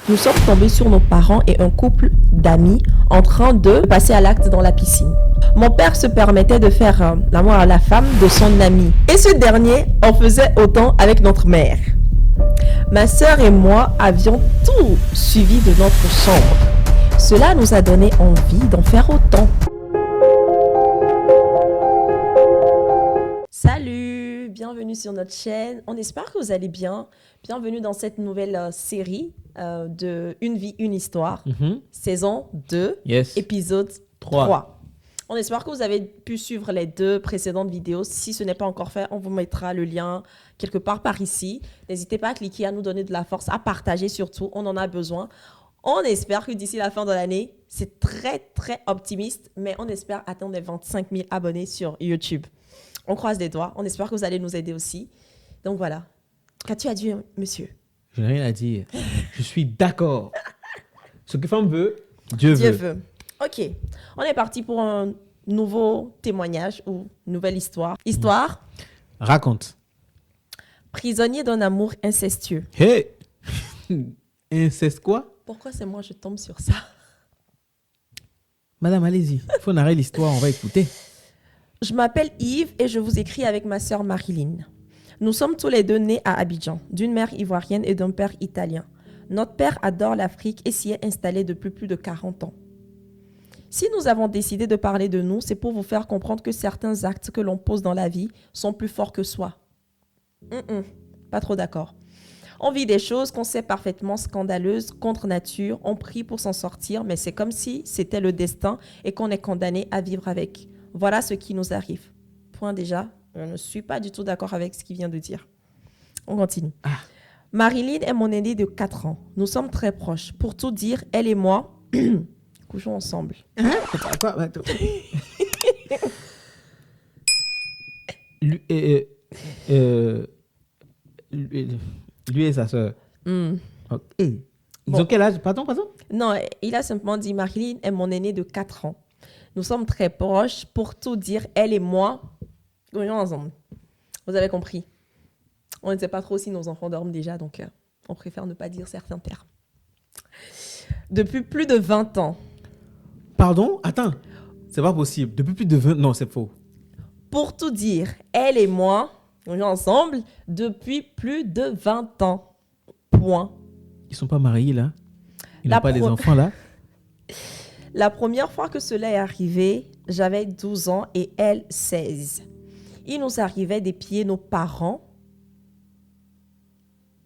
Nous sommes tombés sur nos parents et un couple d'amis en train de passer à l'acte dans la piscine. Mon père se permettait de faire l'amour à la femme de son ami. Et ce dernier en faisait autant avec notre mère. Ma sœur et moi avions tout suivi de notre chambre. Cela nous a donné envie d'en faire autant. Salut, bienvenue sur notre chaîne. On espère que vous allez bien. Bienvenue dans cette nouvelle série de Une vie, une histoire, saison 2, épisode 3. On espère que vous avez pu suivre les 2 précédentes vidéos. Si ce n'est pas encore fait, on vous mettra le lien quelque part par ici. N'hésitez pas à cliquer, à nous donner de la force, à partager surtout. On en a besoin. On espère que d'ici la fin de l'année, c'est très, très optimiste, mais on espère atteindre les 25 000 abonnés sur YouTube. On croise les doigts. On espère que vous allez nous aider aussi. Donc voilà. Qu'as-tu à dire, monsieur? Je n'ai rien à dire. Je suis d'accord. Ce que femme veut, Dieu veut. Ok. On est parti pour un nouveau témoignage ou nouvelle histoire. Histoire. Raconte. Prisonnier d'un amour incestueux. Hey! Inceste quoi? Pourquoi c'est moi je tombe sur ça? Madame, allez-y. Il faut narrer l'histoire, on va écouter. Je m'appelle Yves et je vous écris avec ma sœur Marilyn. Nous sommes tous les 2 nés à Abidjan, d'une mère ivoirienne et d'un père italien. Notre père adore l'Afrique et s'y est installé depuis plus de 40 ans. Si nous avons décidé de parler de nous, c'est pour vous faire comprendre que certains actes que l'on pose dans la vie sont plus forts que soi. Pas trop d'accord. On vit des choses qu'on sait parfaitement scandaleuses, contre nature, on prie pour s'en sortir, mais c'est comme si c'était le destin et qu'on est condamné à vivre avec. Voilà ce qui nous arrive. Point déjà, je ne suis pas du tout d'accord avec ce qu'il vient de dire. On continue. Marilyn est mon aînée de 4 ans. Nous sommes très proches. Pour tout dire, elle et moi, couchons ensemble. Lui et sa soeur. Okay. Ils ont quel âge? Pardon? Non, il a simplement dit Marilyn est mon aînée de 4 ans. Nous sommes très proches. Pour tout dire, elle et moi, couchons ensemble. Vous avez compris. On ne sait pas trop si nos enfants dorment déjà, donc on préfère ne pas dire certains termes. Depuis plus de 20 ans. Pardon? Attends. C'est pas possible. Depuis plus de 20... Non, c'est faux. Pour tout dire, elle et moi, on est ensemble depuis plus de 20 ans. Point. Ils sont pas mariés, là? Ils n'ont pas des enfants, là? La première fois que cela est arrivé, j'avais 12 ans et elle 16. Il nous arrivait d'épier nos parents.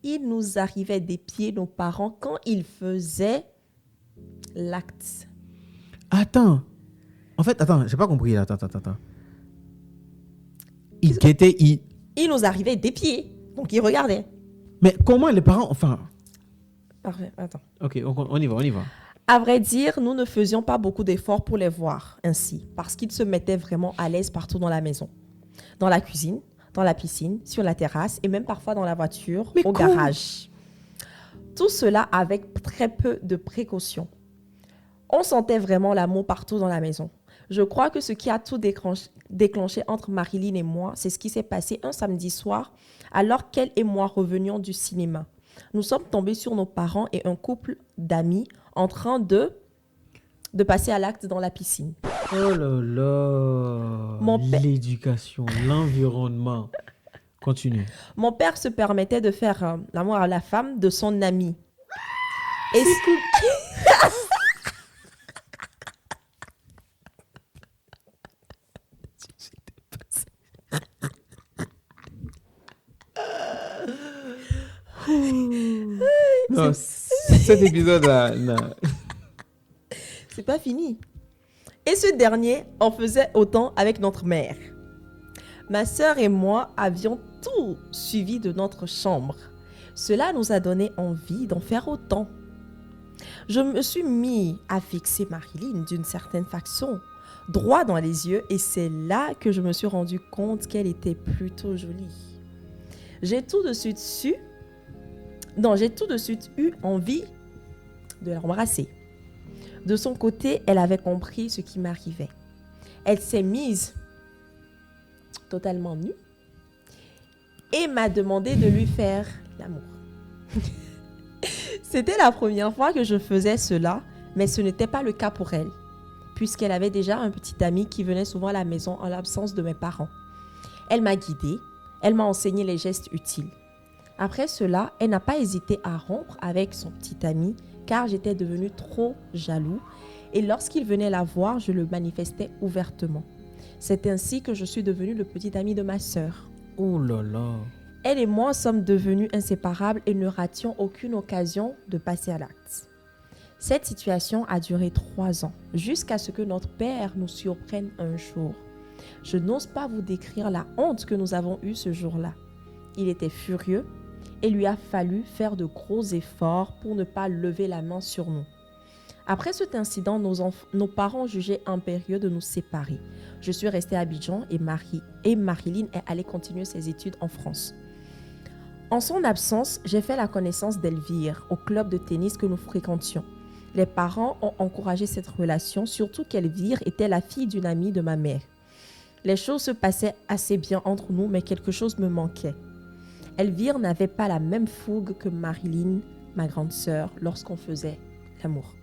Quand ils faisaient l'acte. Attends. En fait, j'ai pas compris. Attends. Ils guettaient, Il nous arrivait d'épier. Donc, ils regardaient. Mais comment les parents... Enfin... Parfait, attends. Ok, on y va. À vrai dire, nous ne faisions pas beaucoup d'efforts pour les voir ainsi, parce qu'ils se mettaient vraiment à l'aise partout dans la maison. Dans la cuisine, dans la piscine, sur la terrasse et même parfois dans la voiture, au garage. Tout cela avec très peu de précautions. On sentait vraiment l'amour partout dans la maison. Je crois que ce qui a tout déclenché entre Marilyn et moi, c'est ce qui s'est passé un samedi soir, alors qu'elle et moi revenions du cinéma. Nous sommes tombés sur nos parents et un couple d'amis en train de passer à l'acte dans la piscine. Oh là là, l'éducation, l'environnement. Continue. Mon père se permettait de faire l'amour à la femme de son ami. Et non, cet épisode-là, non. C'est pas fini. Et ce dernier en faisait autant avec notre mère. Ma sœur et moi avions tout suivi de notre chambre. Cela nous a donné envie d'en faire autant. Je me suis mis à fixer Marilyn d'une certaine façon, droit dans les yeux, et c'est là que je me suis rendu compte qu'elle était plutôt jolie. J'ai tout de suite eu envie de l'embrasser. De son côté, elle avait compris ce qui m'arrivait. Elle s'est mise totalement nue et m'a demandé de lui faire l'amour. C'était la première fois que je faisais cela, mais ce n'était pas le cas pour elle, puisqu'elle avait déjà un petit ami qui venait souvent à la maison en l'absence de mes parents. Elle m'a guidée, elle m'a enseigné les gestes utiles. Après cela, elle n'a pas hésité à rompre avec son petit ami, car j'étais devenue trop jaloux, et lorsqu'il venait la voir, je le manifestais ouvertement. C'est ainsi que je suis devenue le petit ami de ma sœur. Oh là là. Elle et moi sommes devenus inséparables et ne rations aucune occasion de passer à l'acte. Cette situation a duré 3 ans, jusqu'à ce que notre père nous surprenne un jour. Je n'ose pas vous décrire la honte que nous avons eue ce jour-là. Il était furieux et lui a fallu faire de gros efforts pour ne pas lever la main sur nous. Après cet incident, nos parents jugeaient impérieux de nous séparer. Je suis restée à Abidjan et Marilyn est allée continuer ses études en France. En son absence, j'ai fait la connaissance d'Elvire au club de tennis que nous fréquentions. Les parents ont encouragé cette relation, surtout qu'Elvire était la fille d'une amie de ma mère. Les choses se passaient assez bien entre nous, mais quelque chose me manquait. Elvire n'avait pas la même fougue que Marilyn, ma grande sœur, lorsqu'on faisait l'amour.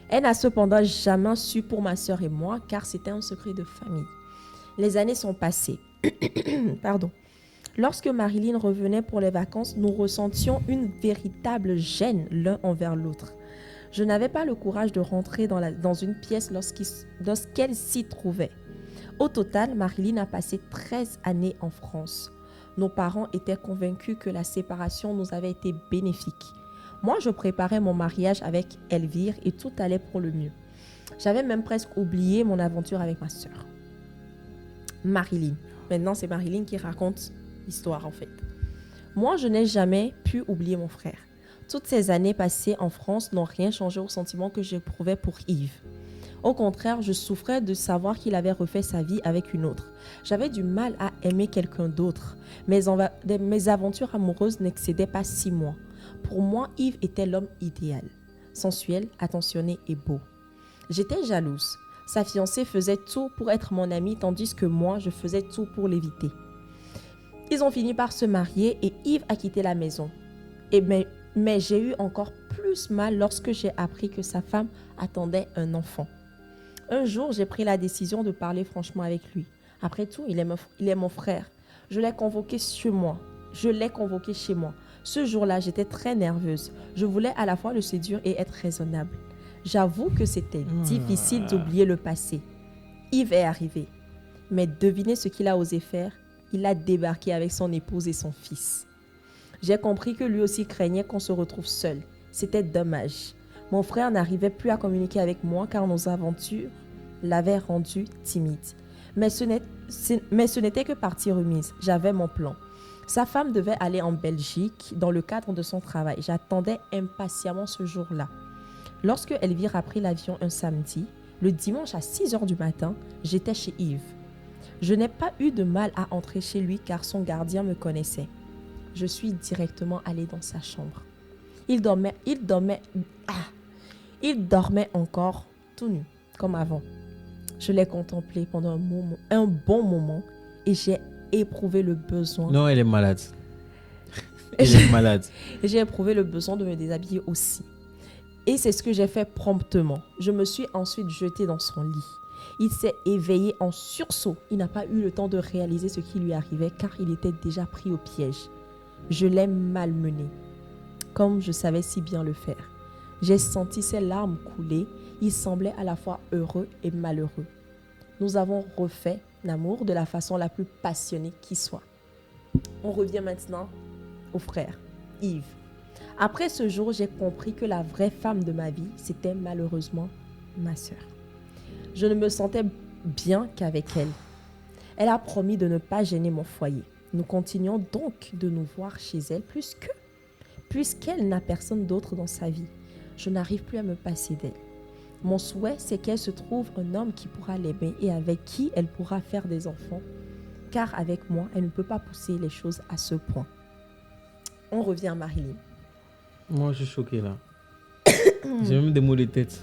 Elle n'a cependant jamais su pour ma sœur et moi, car c'était un secret de famille. Les années sont passées. Pardon. Lorsque Marilyn revenait pour les vacances, nous ressentions une véritable gêne l'un envers l'autre. Je n'avais pas le courage de rentrer dans une pièce lorsqu'elle s'y trouvait. Au total, Marilyn a passé 13 années en France. Nos parents étaient convaincus que la séparation nous avait été bénéfique. Moi, je préparais mon mariage avec Elvire et tout allait pour le mieux. J'avais même presque oublié mon aventure avec ma sœur. Marilyn. Maintenant, c'est Marilyn qui raconte l'histoire en fait. Moi, je n'ai jamais pu oublier mon frère. Toutes ces années passées en France n'ont rien changé au sentiment que j'éprouvais pour Yves. Au contraire, je souffrais de savoir qu'il avait refait sa vie avec une autre. J'avais du mal à aimer quelqu'un d'autre. Mes aventures amoureuses n'excédaient pas 6 mois. Pour moi, Yves était l'homme idéal. Sensuel, attentionné et beau. J'étais jalouse. Sa fiancée faisait tout pour être mon amie, tandis que moi, je faisais tout pour l'éviter. Ils ont fini par se marier et Yves a quitté la maison. Mais j'ai eu encore plus mal lorsque j'ai appris que sa femme attendait un enfant. Un jour, j'ai pris la décision de parler franchement avec lui. Après tout, il est mon frère. Je l'ai convoqué chez moi. Ce jour-là, j'étais très nerveuse. Je voulais à la fois le séduire et être raisonnable. J'avoue que c'était difficile d'oublier le passé. Yves est arrivé. Mais devinez ce qu'il a osé faire? Il a débarqué avec son épouse et son fils. J'ai compris que lui aussi craignait qu'on se retrouve seul. C'était dommage. Mon frère n'arrivait plus à communiquer avec moi car nos aventures l'avaient rendu timide. Mais ce n'était que partie remise. J'avais mon plan. Sa femme devait aller en Belgique dans le cadre de son travail. J'attendais impatiemment ce jour-là. Lorsque Elvire a pris l'avion un samedi, le dimanche à 6h du matin, j'étais chez Yves. Je n'ai pas eu de mal à entrer chez lui car son gardien me connaissait. Je suis directement allée dans sa chambre. Il dormait encore tout nu, comme avant. Je l'ai contemplé pendant un bon moment et j'ai éprouvé le besoin. Non, elle est malade. Elle est malade. Et j'ai éprouvé le besoin de me déshabiller aussi. Et c'est ce que j'ai fait promptement. Je me suis ensuite jetée dans son lit. Il s'est éveillé en sursaut. Il n'a pas eu le temps de réaliser ce qui lui arrivait car il était déjà pris au piège. Je l'ai malmené, comme je savais si bien le faire. J'ai senti ses larmes couler. Il semblait à la fois heureux et malheureux. Nous avons refait l'amour de la façon la plus passionnée qui soit. On revient maintenant au frère, Yves. Après ce jour, j'ai compris que la vraie femme de ma vie, c'était malheureusement ma sœur. Je ne me sentais bien qu'avec elle. Elle a promis de ne pas gêner mon foyer. Nous continuons donc de nous voir chez elle puisqu'elle n'a personne d'autre dans sa vie. Je n'arrive plus à me passer d'elle. Mon souhait, c'est qu'elle se trouve un homme qui pourra l'aimer et avec qui elle pourra faire des enfants, car avec moi, elle ne peut pas pousser les choses à ce point. On revient à Marilyn. Moi, je suis choqué là. J'ai même des maux de tête.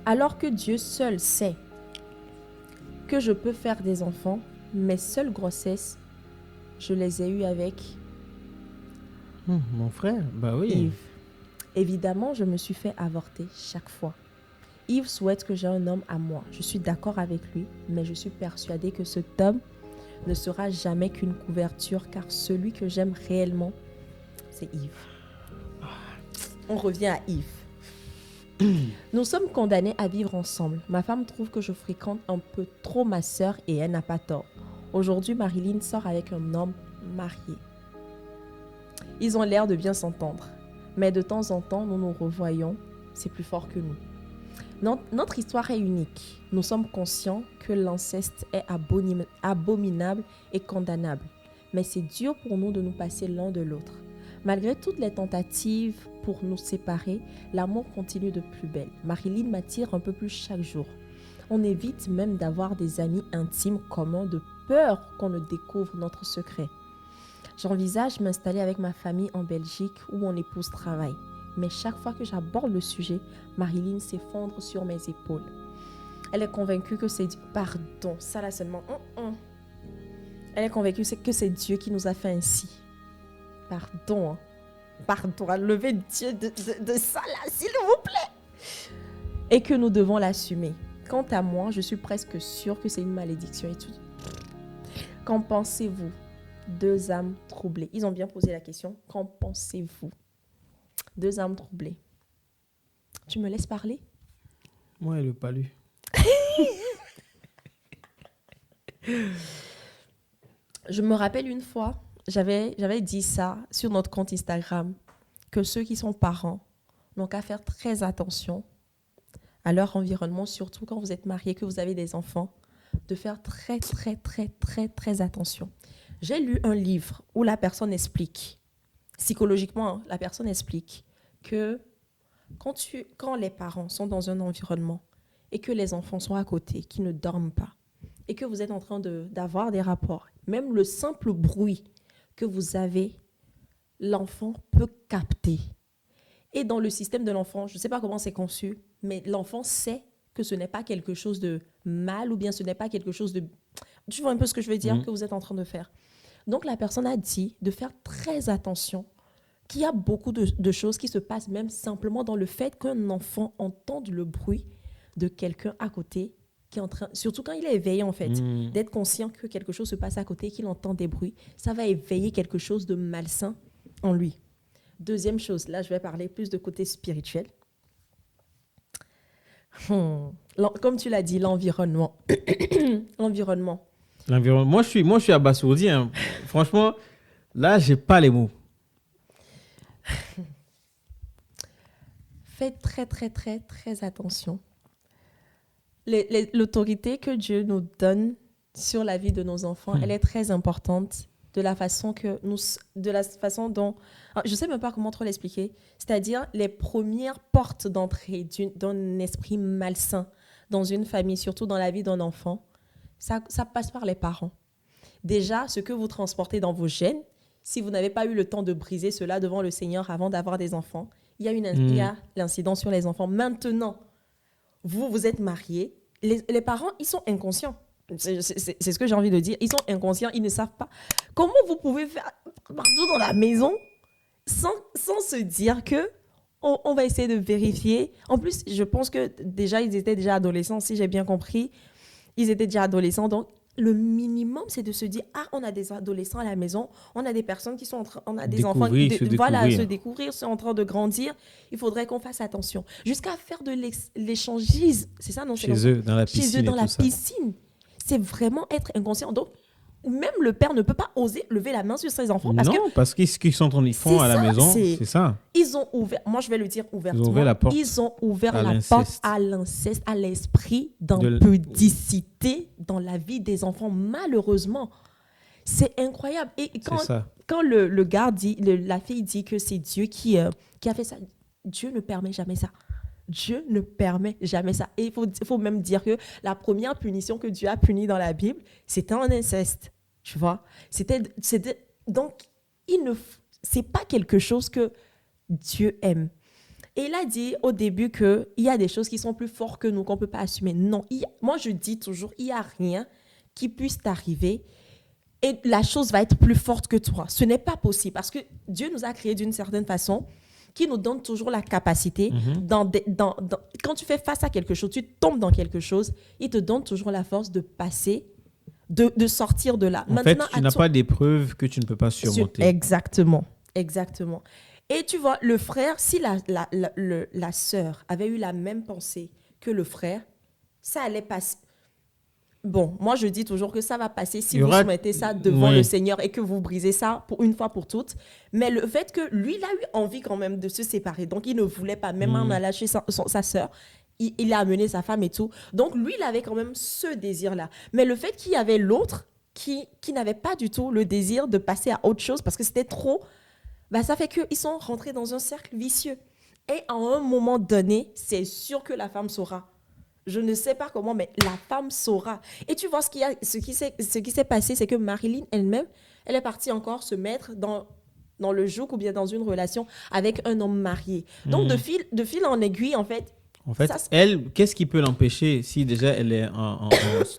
Alors que Dieu seul sait que je peux faire des enfants, mes seules grossesses, je les ai eues avec Mon frère, bah oui. Yves. Évidemment, je me suis fait avorter chaque fois. Yves souhaite que j'ai un homme à moi. Je suis d'accord avec lui, mais je suis persuadée que cet homme ne sera jamais qu'une couverture, car celui que j'aime réellement, c'est Yves. On revient à Yves. Nous sommes condamnés à vivre ensemble. Ma femme trouve que je fréquente un peu trop ma sœur et elle n'a pas tort. Aujourd'hui, Marilyn sort avec un homme marié. Ils ont l'air de bien s'entendre. Mais de temps en temps, nous nous revoyons. C'est plus fort que nous. Notre histoire est unique. Nous sommes conscients que l'inceste est abominable et condamnable. Mais c'est dur pour nous de nous passer l'un de l'autre. Malgré toutes les tentatives pour nous séparer, l'amour continue de plus belle. Marilyn m'attire un peu plus chaque jour. On évite même d'avoir des amis intimes communs de peur qu'on ne découvre notre secret. J'envisage m'installer avec ma famille en Belgique où mon épouse travaille. Mais chaque fois que j'aborde le sujet, Marilyn s'effondre sur mes épaules. Elle est convaincue que c'est Dieu. Pardon, ça là seulement. Elle est convaincue que c'est Dieu qui nous a fait ainsi. Pardon. Pardon, levez Dieu de ça là, s'il vous plaît. Et que nous devons l'assumer. Quant à moi, je suis presque sûre que c'est une malédiction et tout. Qu'en pensez-vous? Deux âmes troublées. Ils ont bien posé la question. Qu'en pensez-vous? Deux âmes troublées. Tu me laisses parler? Moi, elle n'a pas lu. Je me rappelle une fois, j'avais dit ça sur notre compte Instagram, que ceux qui sont parents n'ont qu'à faire très attention à leur environnement, surtout quand vous êtes mariés, que vous avez des enfants, de faire très, très, très, très, très attention. J'ai lu un livre où la personne explique, psychologiquement, la personne explique que quand les parents sont dans un environnement et que les enfants sont à côté, qui ne dorment pas, et que vous êtes en train d'avoir des rapports, même le simple bruit que vous avez, l'enfant peut capter. Et dans le système de l'enfant, je ne sais pas comment c'est conçu, mais l'enfant sait que ce n'est pas quelque chose de mal ou bien ce n'est pas quelque chose de... Tu vois un peu ce que je veux dire, que vous êtes en train de faire. Donc, la personne a dit de faire très attention, qu'il y a beaucoup de choses qui se passent même simplement dans le fait qu'un enfant entende le bruit de quelqu'un à côté, qui est en train, surtout quand il est éveillé en fait, d'être conscient que quelque chose se passe à côté, qu'il entend des bruits, ça va éveiller quelque chose de malsain en lui. Deuxième chose, là je vais parler plus de côté spirituel. Comme tu l'as dit, l'environnement. L'environnement. Moi, je suis abasourdi. Hein. Franchement, là, j'ai pas les mots. Faites très, très, très, très attention. L'autorité que Dieu nous donne sur la vie de nos enfants, elle est très importante de la façon dont... Je ne sais même pas comment trop l'expliquer. C'est-à-dire les premières portes d'entrée d'un esprit malsain dans une famille, surtout dans la vie d'un enfant, ça passe par les parents. Déjà, ce que vous transportez dans vos gènes, si vous n'avez pas eu le temps de briser cela devant le Seigneur avant d'avoir des enfants, il y a l'incidence sur les enfants. Maintenant, vous êtes mariés, les parents, ils sont inconscients. C'est ce que j'ai envie de dire. Ils sont inconscients, ils ne savent pas. Comment vous pouvez faire partout dans la maison sans se dire que on va essayer de vérifier. En plus, je pense que déjà, ils étaient déjà adolescents, si j'ai bien compris. Ils étaient déjà adolescents, donc le minimum, c'est de se dire, on a des adolescents à la maison, on a des personnes qui sont en train, on a des enfants qui se découvrir, sont en train de grandir. Il faudrait qu'on fasse attention. Jusqu'à faire de l'échangisme, c'est ça, non? Chez eux, dans la piscine. Chez eux, dans la piscine. C'est vraiment être inconscient. Donc, même le père ne peut pas oser lever la main sur ses enfants. Parce qu'ils sont en train de faire à la maison, c'est ça. Ils ont ouvert, moi je vais le dire ouvertement, ils ont ouvert la porte à l'inceste, à l'esprit d'impudicité dans la vie des enfants, malheureusement. C'est incroyable. Et quand le gars dit, la fille dit que c'est Dieu qui a fait ça, Dieu ne permet jamais ça. Dieu ne permet jamais ça. Et il faut même dire que la première punition que Dieu a punie dans la Bible, c'était un inceste. Tu vois? Donc, c'est pas quelque chose que Dieu aime. Et il a dit au début qu'il y a des choses qui sont plus fortes que nous, qu'on ne peut pas assumer. Non, moi je dis toujours, il n'y a rien qui puisse t'arriver et la chose va être plus forte que toi. Ce n'est pas possible parce que Dieu nous a créés d'une certaine façon. qui nous donne toujours la capacité, quand tu fais face à quelque chose, tu tombes dans quelque chose, il te donne toujours la force de passer, de sortir de là. En Maintenant, fait, tu n'as pas d'épreuve que tu ne peux pas surmonter. Exactement. Et tu vois, le frère, si la sœur avait eu la même pensée que le frère, ça allait passer. Bon, moi, je dis toujours que ça va passer si vous soumettez ça devant le Seigneur et que vous brisez ça pour une fois pour toutes. Mais le fait que lui, il a eu envie quand même de se séparer. Donc, il ne voulait pas, même en allant lâcher sa sœur, il a amené sa femme et tout. Donc, lui, il avait quand même ce désir-là. Mais le fait qu'il y avait l'autre qui n'avait pas du tout le désir de passer à autre chose parce que c'était trop, bah, ça fait qu'ils sont rentrés dans un cercle vicieux. Et à un moment donné, c'est sûr que la femme saura. Je ne sais pas comment, mais la femme saura. Et tu vois, ce qui s'est passé, c'est que Marilyn elle-même, elle est partie encore se mettre dans le joug ou bien dans une relation avec un homme marié. Donc, de fil en aiguille, en fait... En fait, elle, qu'est-ce qui peut l'empêcher si déjà elle est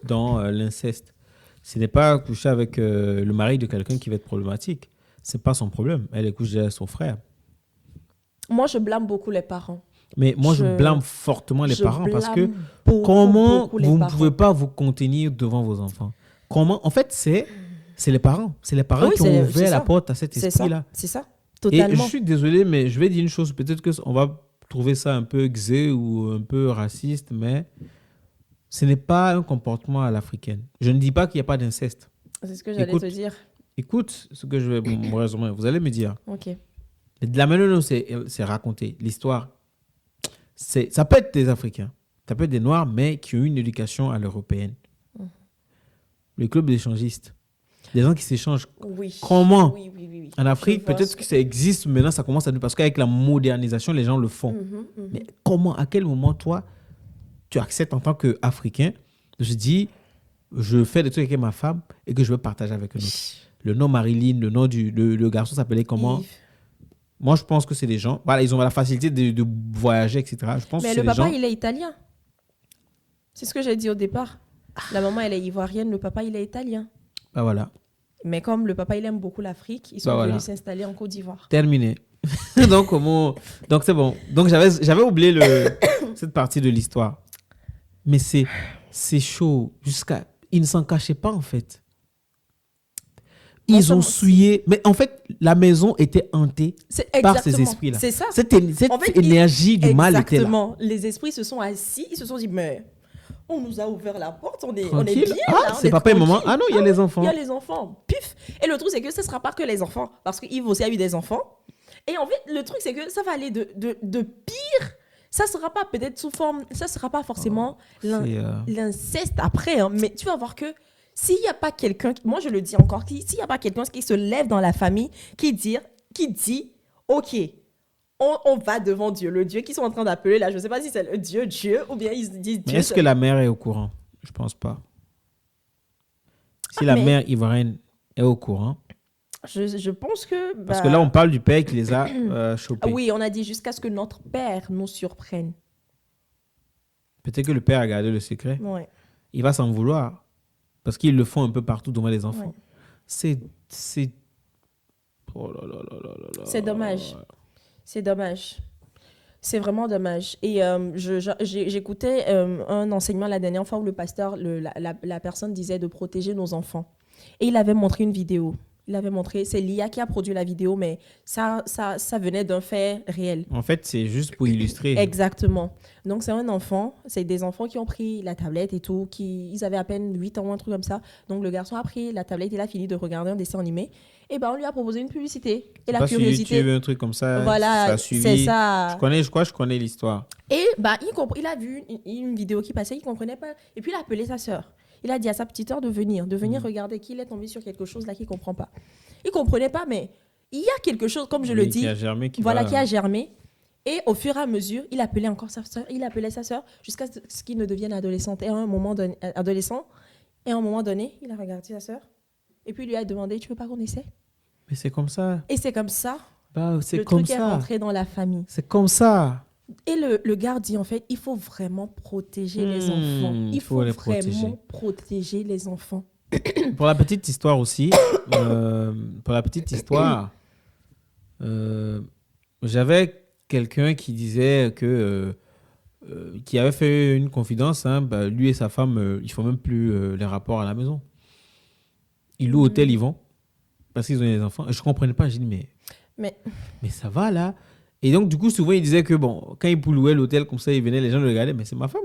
dans l'inceste? Ce n'est pas coucher avec le mari de quelqu'un qui va être problématique. Ce n'est pas son problème. Elle est couchée avec son frère. Moi, je blâme beaucoup les parents. Mais moi, je blâme fortement les parents parce que comment vous ne pouvez pas vous contenir devant vos enfants? Comment? En fait, c'est les parents. C'est les parents qui ont ouvert la porte à cet esprit-là. C'est ça, totalement. Et je suis désolé, mais je vais dire une chose. Peut-être qu'on va trouver ça un peu xé ou un peu raciste, mais ce n'est pas un comportement à l'africaine. Je ne dis pas qu'il n'y a pas d'inceste. C'est ce que j'allais te dire. Écoute ce que je vais vous résumer. Vous allez me dire. OK. De la manière dont c'est raconté, l'histoire, ça peut être des Africains, ça peut être des Noirs, mais qui ont une éducation à l'européenne. Le club d'échangistes, des gens qui s'échangent. Oui. Comment? Oui. En Afrique, peut-être que ça existe, maintenant ça commence à... Parce qu'avec la modernisation, les gens le font. Mais comment, à quel moment, toi, tu acceptes en tant qu'Africain, je dis, je fais des trucs avec ma femme et que je veux partager avec un autre. Le nom Marilyn, le nom le garçon s'appelait comment? Yves. Moi, je pense que c'est des gens... Voilà, ils ont la facilité de voyager, etc. Je pense mais que le papa, il est italien. C'est ce que j'ai dit au départ. La maman, elle est ivoirienne. Le papa, il est italien. Bah voilà. Mais comme le papa, il aime beaucoup l'Afrique, ils sont venus s'installer en Côte d'Ivoire. Terminé. Donc, c'est bon. Donc, j'avais oublié cette partie de l'histoire. Mais c'est chaud. Ils ne s'en cachaient pas, en fait. Ils ont souillé. Mais en fait, la maison était hantée par ces esprits-là. C'est ça. Cette énergie du mal était là. Exactement. Les esprits se sont assis. Ils se sont dit, mais on nous a ouvert la porte. On est bien. C'est papa et maman. Ah non, il y a les enfants. Il y a les enfants. Pif. Et le truc, c'est que ce ne sera pas que les enfants. Parce qu'Yves aussi a eu des enfants. Et en fait, le truc, c'est que ça va aller de pire. Ça ne sera pas peut-être sous forme... Ça ne sera pas forcément l'inceste après. Hein, mais tu vas voir que s'il n'y a pas quelqu'un, moi je le dis encore, s'il n'y a pas quelqu'un qui se lève dans la famille, qui dit, OK, on va devant Dieu, le Dieu qu'ils sont en train d'appeler là, je ne sais pas si c'est le Dieu, ou bien ils disent Dieu. Mais est-ce que la mère est au courant? Je ne pense pas. Si la mère ivoirienne est au courant. Je pense que... Parce que là, on parle du père qui les a chopés. Oui, on a dit jusqu'à ce que notre père nous surprenne. Peut-être que le père a gardé le secret. Ouais. Il va s'en vouloir. Parce qu'ils le font un peu partout devant les enfants. Ouais. C'est... Oh là là là là là. C'est dommage. C'est dommage. C'est vraiment dommage. Et j'écoutais un enseignement la dernière fois où le pasteur, la personne disait de protéger nos enfants. Et il avait montré une vidéo. Il avait montré, c'est l'IA qui a produit la vidéo, mais ça venait d'un fait réel. En fait, c'est juste pour illustrer. Exactement. Donc, c'est des enfants qui ont pris la tablette et tout, ils avaient à peine 8 ans, un truc comme ça. Donc, le garçon a pris la tablette, il a fini de regarder un dessin animé. Et on lui a proposé une publicité. Et la curiosité. Sur YouTube, un truc comme ça. Voilà, ça a suivi. C'est ça. Je connais l'histoire. Et il a vu une vidéo qui passait, il ne comprenait pas. Et puis, il a appelé sa sœur. Il a dit à sa petite sœur de venir regarder qu'il est tombé sur quelque chose là qu'il ne comprend pas. Il ne comprenait pas, mais il y a quelque chose, comme je le dis, qui a germé. Et au fur et à mesure, il appelait encore sa sœur, il appelait sa sœur jusqu'à ce qu'il ne devienne adolescent. Et à un moment donné, il a regardé sa sœur et puis il lui a demandé, tu veux pas qu'on essaie? Mais c'est comme ça. Et c'est comme ça. Le truc est rentré dans la famille. C'est comme ça. Et le gars dit, en fait, il faut vraiment protéger les enfants. Il faut vraiment protéger les enfants. Pour la petite histoire aussi, j'avais quelqu'un qui disait que qui avait fait une confidence, hein, bah, lui et sa femme, ils font même plus les rapports à la maison. Ils louent hôtel, ils vont parce qu'ils ont des enfants. Je comprenais pas. J'ai dit Mais mais ça va là. Et donc du coup souvent il disait que bon, quand il louait l'hôtel comme ça, il venait, les gens le regardaient, mais c'est ma femme.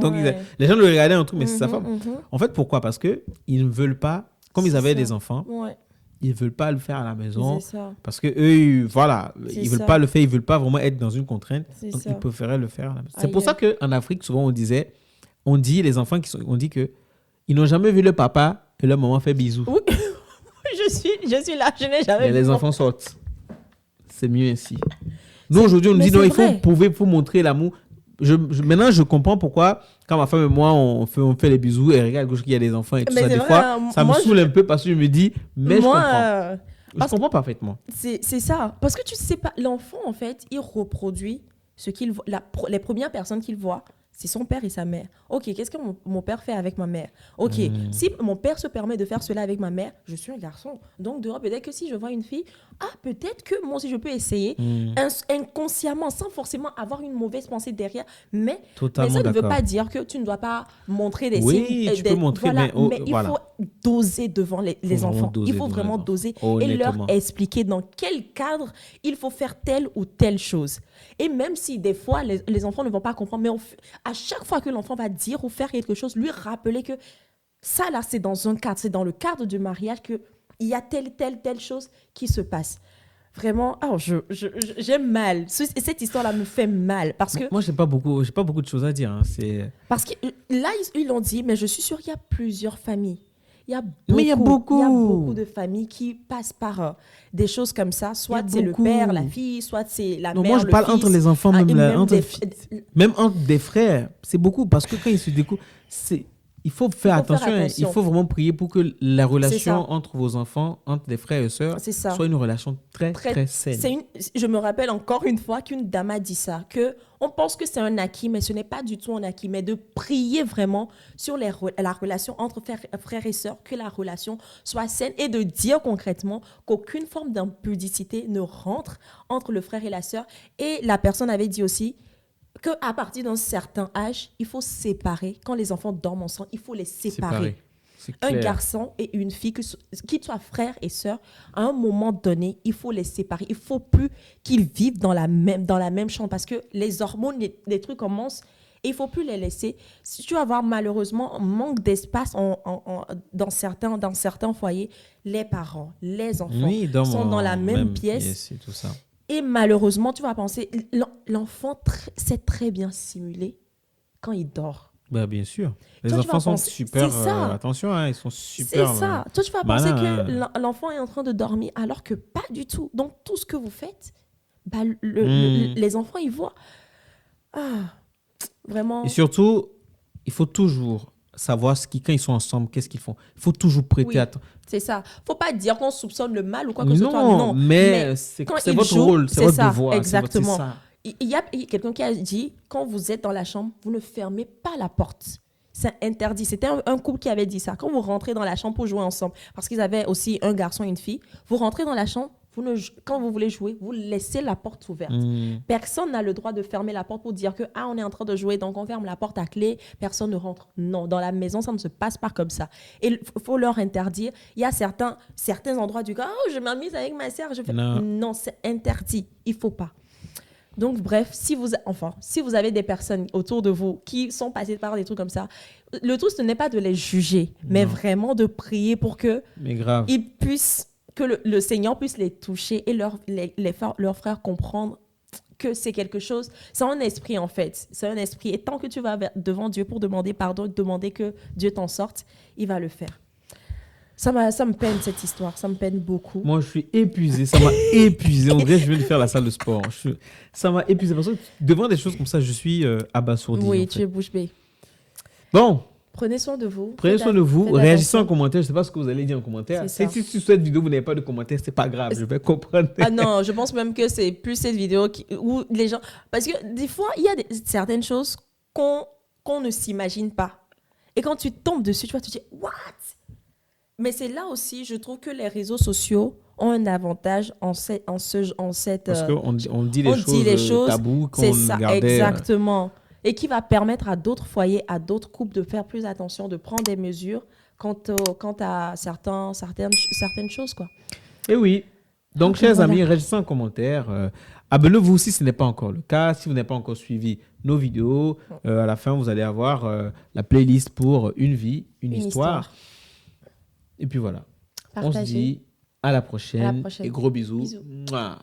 Donc les gens le regardaient en tout, mais c'est sa femme. En fait, pourquoi? Parce que ils ne veulent pas, comme ils avaient des enfants, ils veulent pas le faire à la maison. C'est ça. Parce que eux, voilà, C'est ils veulent ça. pas le faire, ils veulent pas vraiment être dans une contrainte. C'est Donc ça. ils préféraient le faire à la maison. C'est Aïe. pour ça qu'en Afrique, souvent on dit les enfants on dit que ils n'ont jamais vu le papa et leur maman fait bisous. Oui. je suis là, je n'ai jamais Mais vu les mon- enfants sortent. C'est mieux ainsi. Nous, aujourd'hui, on nous mais dit non, c'est il faut vrai. prouver, il faut montrer l'amour. Maintenant, je comprends pourquoi, quand ma femme et moi, on fait les bisous et regarde qu'il y a des enfants et tout Mais ça. c'est Des vrai, fois, hein. ça me Moi, saoule un peu parce que je me dis, mais je Moi, comprends. Je parce- comprends parfaitement. c'est ça. Parce que tu sais pas, l'enfant, en fait, il reproduit ce qu'il voit. Les premières personnes qu'il voit, c'est son père et sa mère. Ok, qu'est-ce que mon père fait avec ma mère? Ok, si mon père se permet de faire cela avec ma mère, je suis un garçon. Donc, dehors, peut-être que si je vois une fille, peut-être que moi aussi je peux essayer inconsciemment, sans forcément avoir une mauvaise pensée derrière. Mais Totalement ça ne veut d'accord. pas dire que tu ne dois pas montrer des Oui, signes. tu peux montrer, voilà, mais il voilà. faut doser devant les vraiment enfants. doser Il faut devant vraiment les enfants. doser et leur Honnêtement. expliquer dans quel cadre il faut faire telle ou telle chose. Et même si des fois, les enfants ne vont pas comprendre, mais à chaque fois que l'enfant va dire ou faire quelque chose, lui rappeler que ça, là, c'est dans un cadre, c'est dans le cadre du mariage qu'il y a telle chose qui se passe. Vraiment, j'ai mal. Cette histoire-là me fait mal parce que, Moi, j'ai pas beaucoup de choses à dire. Hein. parce que là, ils l'ont dit, mais je suis sûre qu'il y a plusieurs familles. Mais il y a beaucoup. Il y a beaucoup de familles qui passent par des choses comme ça. Soit c'est le beaucoup. père, la fille, soit c'est la Non, mère, moi, je le parle fils. entre les enfants, même, et là, même entre des- même entre des frères. C'est beaucoup parce que quand ils se découvrent, il faut faire attention. Hein. Il faut vraiment prier pour que la relation entre vos enfants, entre des frères et sœurs, C'est ça. soit une relation très, très saine. Je me rappelle encore une fois qu'une dame a dit ça, que on pense que c'est un acquis, mais ce n'est pas du tout un acquis, mais de prier vraiment sur la relation entre frères et sœurs, que la relation soit saine et de dire concrètement qu'aucune forme d'impudicité ne rentre entre le frère et la sœur. Et la personne avait dit aussi qu'à partir d'un certain âge, il faut séparer. Quand les enfants dorment ensemble, il faut les séparer. C'est Un clair. garçon et une fille, qu'ils soient frères et sœurs, à un moment donné, il faut les séparer. Il ne faut plus qu'ils vivent dans la même chambre parce que les hormones, les trucs commencent et il ne faut plus les laisser. Si tu vas avoir malheureusement un manque d'espace dans certains foyers, les parents, les enfants sont dans la même pièce. Et tout ça. Et malheureusement, tu vas penser, l'enfant sait très bien simuler quand il dort. Bah, bien sûr. Les Toi, tu enfants vas sont penser- super. c'est ça. Attention, hein, ils sont super. C'est ça. Toi, tu vas malins, penser hein. que l'enfant est en train de dormir alors que pas du tout. Donc, tout ce que vous faites, bah, les enfants, ils voient. Vraiment. Et surtout, il faut toujours savoir quand ils sont ensemble, qu'est-ce qu'ils font. Il faut toujours prêter Oui, attention. c'est ça. Faut pas dire qu'on soupçonne le mal ou quoi que ce soit. Non, mais c'est quand c'est ils votre jouent, rôle, c'est c'est votre ça, devoir. exactement. C'est ça. Il y a quelqu'un qui a dit, quand vous êtes dans la chambre, vous ne fermez pas la porte. C'est interdit. C'était un couple qui avait dit ça. Quand vous rentrez dans la chambre pour jouer ensemble, parce qu'ils avaient aussi un garçon et une fille, vous rentrez dans la chambre, quand vous voulez jouer, vous laissez la porte ouverte. Personne n'a le droit de fermer la porte pour dire que on est en train de jouer, donc on ferme la porte à clé, personne ne rentre. Non, dans la maison, ça ne se passe pas comme ça. Et il faut leur interdire. Il y a certains endroits du gars, je m'amuse avec ma sœur, je fais... Non, c'est interdit. Il faut pas. Donc, bref, si vous avez des personnes autour de vous qui sont passées par des trucs comme ça, le tout, ce n'est pas de les juger, mais vraiment de prier pour que Mais grave. ils puissent, que le Seigneur puisse les toucher et leur faire comprendre que c'est quelque chose, c'est un esprit en fait, c'est un esprit. Et tant que tu vas devant Dieu pour demander pardon, demander que Dieu t'en sorte, il va le faire. Ça me peine cette histoire, ça me peine beaucoup. Moi, je suis épuisé, ça m'a épuisé. En vrai, je viens de faire la salle de sport. Ça m'a épuisé parce que devant des choses comme ça, je suis abasourdi. Oui, en fait. tu es bouche bée. Bon, Prenez soin de vous. prenez soin de vous, faites réagissez en attention. commentaire. Je ne sais pas ce que vous allez dire en commentaire. C'est ça. Si sur cette vidéo, vous n'avez pas de commentaire, c'est pas grave, je vais comprendre. Ah non, je pense même que c'est plus cette vidéo où les gens... Parce que des fois, il y a certaines choses qu'on ne s'imagine pas. Et quand tu tombes dessus, tu vas te dire, what? Mais c'est là aussi, je trouve que les réseaux sociaux ont un avantage en cette... Parce qu'on on dit on les dit les choses choses, tabous c'est qu'on ça, gardait. exactement. Et qui va permettre à d'autres foyers, à d'autres couples de faire plus attention, de prendre des mesures quant à certaines choses, quoi. Et oui. Donc, Donc, chers voilà. amis, réagissez en commentaire. Abonnez-vous si ce n'est pas encore le cas. Si vous n'avez pas encore suivi nos vidéos, à la fin, vous allez avoir la playlist pour une vie, une histoire. Et puis voilà. On se Partagez. dit à la prochaine. prochaine. Et gros bisous. Bisous. Mouah.